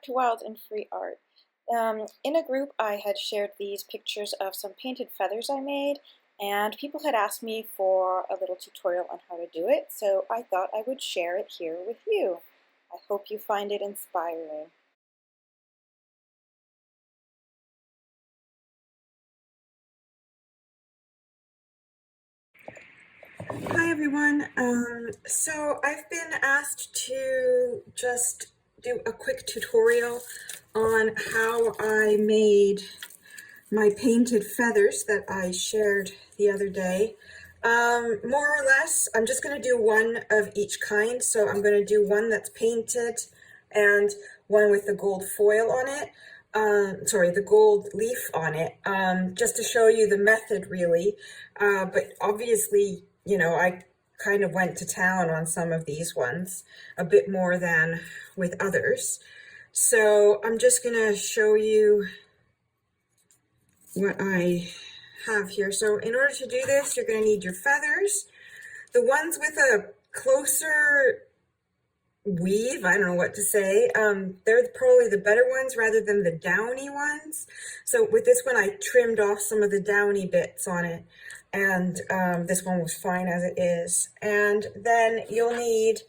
back to Wild and Free Art. In a group I had shared these pictures of some painted feathers I made, and people had asked me for a little tutorial on how to do it, so I thought I would share it here with you. I hope you find it inspiring. Hi everyone. So I've been asked to just do a quick tutorial on how I made my painted feathers that I shared the other day. More or less, I'm just going to do one of each kind. So I'm going to do one that's painted and one with the gold foil on it. The gold leaf on it, just to show you the method really. But obviously, you know, I kind of went to town on some of these ones, a bit more than with others. So I'm just going to show you what I have here. So in order to do this, you're going to need your feathers. The ones with a closer weave, I don't know what to say, they're probably the better ones rather than the downy ones. So with this one, I trimmed off some of the downy bits on it, and this one was fine as it is. And then you'll need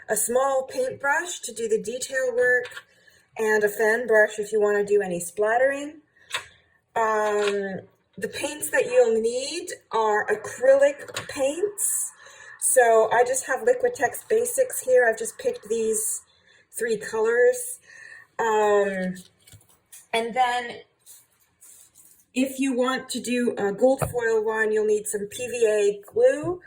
a small paintbrush to do the detail work, and a fan brush if you want to do any splattering. The paints that you'll need are acrylic paints. So I just have Liquitex Basics here. I've just picked these 3 colors. And then if you want to do a gold foil one, you'll need some PVA glue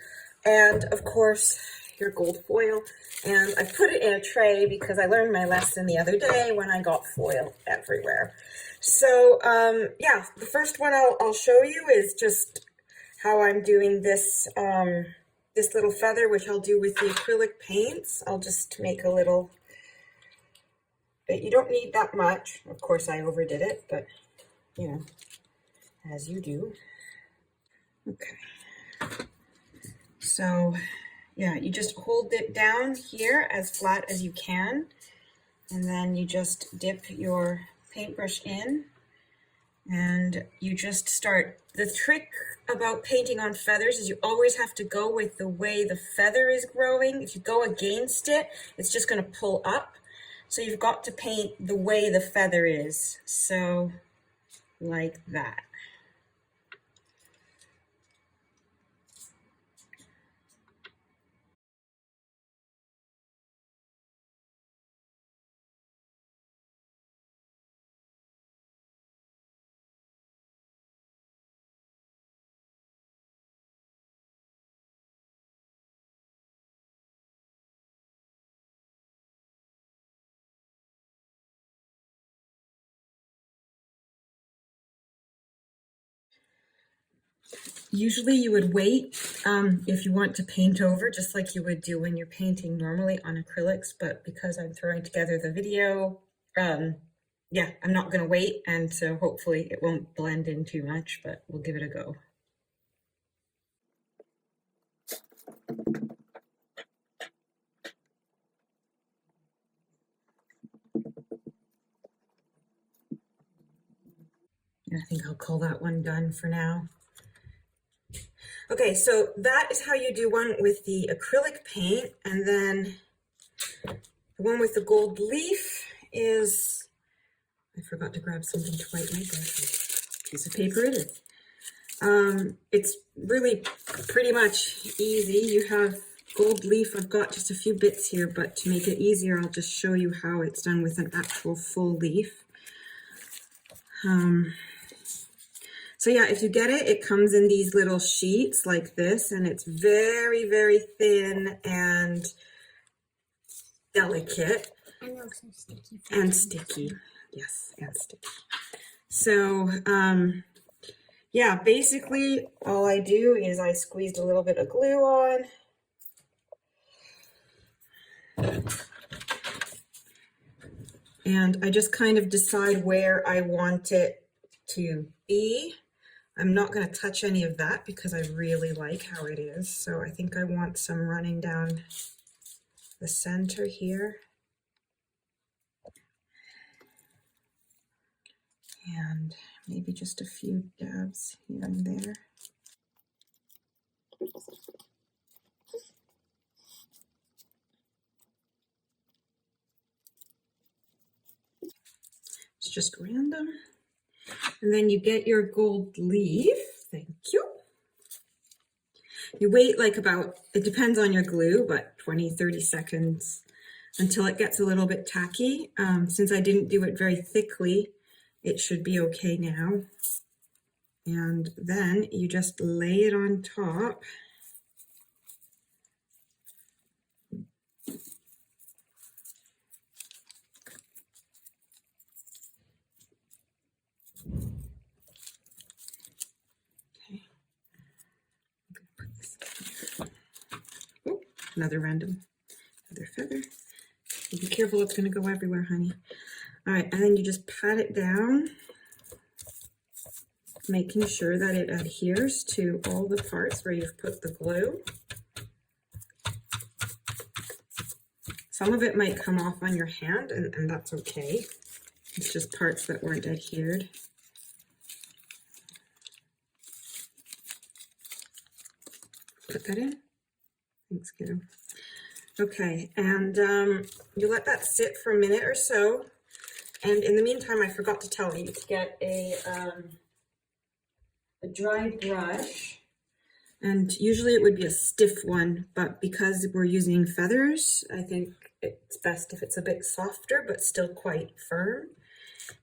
and of course your gold foil. And I put it in a tray because I learned my lesson the other day when I got foil everywhere. So yeah, the first one I'll show you is just how I'm doing this this little feather, which I'll do with the acrylic paints. I'll just make a little bit. You don't need that much. Of course I overdid it, but you know, as you do. Okay. So yeah, you just hold it down here as flat as you can, and then you just dip your paintbrush in, and you just start. The trick about painting on feathers is you always have to go with the way the feather is growing. If you go against it, it's just going to pull up. So you've got to paint the way the feather is. So like that. Usually you would wait if you want to paint over, just like you would do when you're painting normally on acrylics, but because I'm throwing together the video, yeah, I'm not going to wait, and so hopefully it won't blend in too much, but we'll give it a go. I think I'll call that one done for now. Okay, so that is how you do one with the acrylic paint, and then the one with the gold leaf is, I forgot to grab something to wipe my brush. Piece of paper it is. It's really pretty much easy. You have gold leaf. I've got just a few bits here, but to make it easier, I'll just show you how it's done with an actual full leaf. So yeah, if you get it, it comes in these little sheets like this, and it's very, very thin and delicate. And also sticky. And sticky. Yes, and sticky. So, yeah, basically all I do is I squeezed a little bit of glue on. And I just kind of decide where I want it to be. I'm not going to touch any of that because I really like how it is. So I think I want some running down the center here. and maybe just a few dabs here and there. It's just random. And then you get your gold leaf. Thank you. You wait like about, it depends on your glue, but 20-30 seconds until it gets a little bit tacky. Since I didn't do it very thickly, it should be okay now. And then you just lay it on top. Okay. Oh, another feather. Be careful, it's going to go everywhere, honey. All right, and then you just pat it down, making sure that it adheres to all the parts where you've put the glue. Some of it might come off on your hand, and that's okay. It's just parts that weren't adhered. Put that in. Thanks, kiddo. Okay, and you let that sit for a minute or so. And in the meantime, I forgot to tell you to get a dry brush. And usually it would be a stiff one, but because we're using feathers, I think it's best if it's a bit softer, but still quite firm.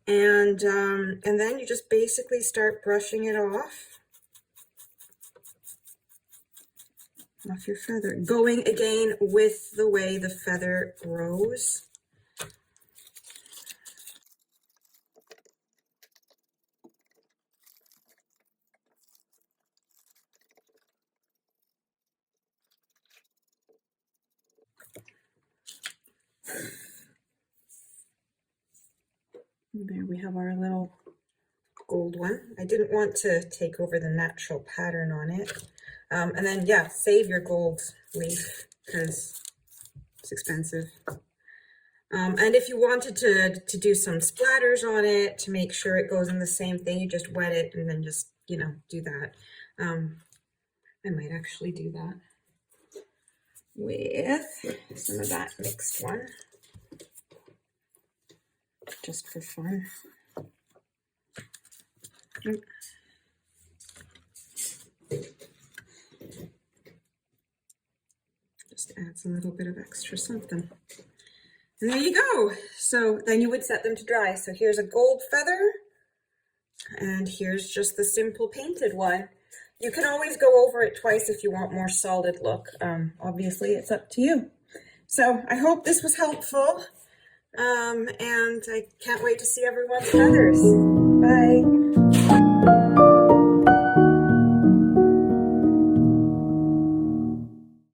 And then you just basically start brushing it off your feather, going again with the way the feather grows. There we have our little gold one. I didn't want to take over the natural pattern on it. And then, yeah, save your gold leaf because it's expensive. And if you wanted to do some splatters on it to make sure it goes in the same thing, you just wet it and then just, you know, do that. I might actually do that with some of that mixed one, just for fun. Just adds a little bit of extra something. And there you go. So then you would set them to dry. So here's a gold feather, and here's just the simple painted one. You can always go over it twice if you want more solid look. Obviously, it's up to you. So I hope this was helpful, and I can't wait to see everyone's feathers. Bye.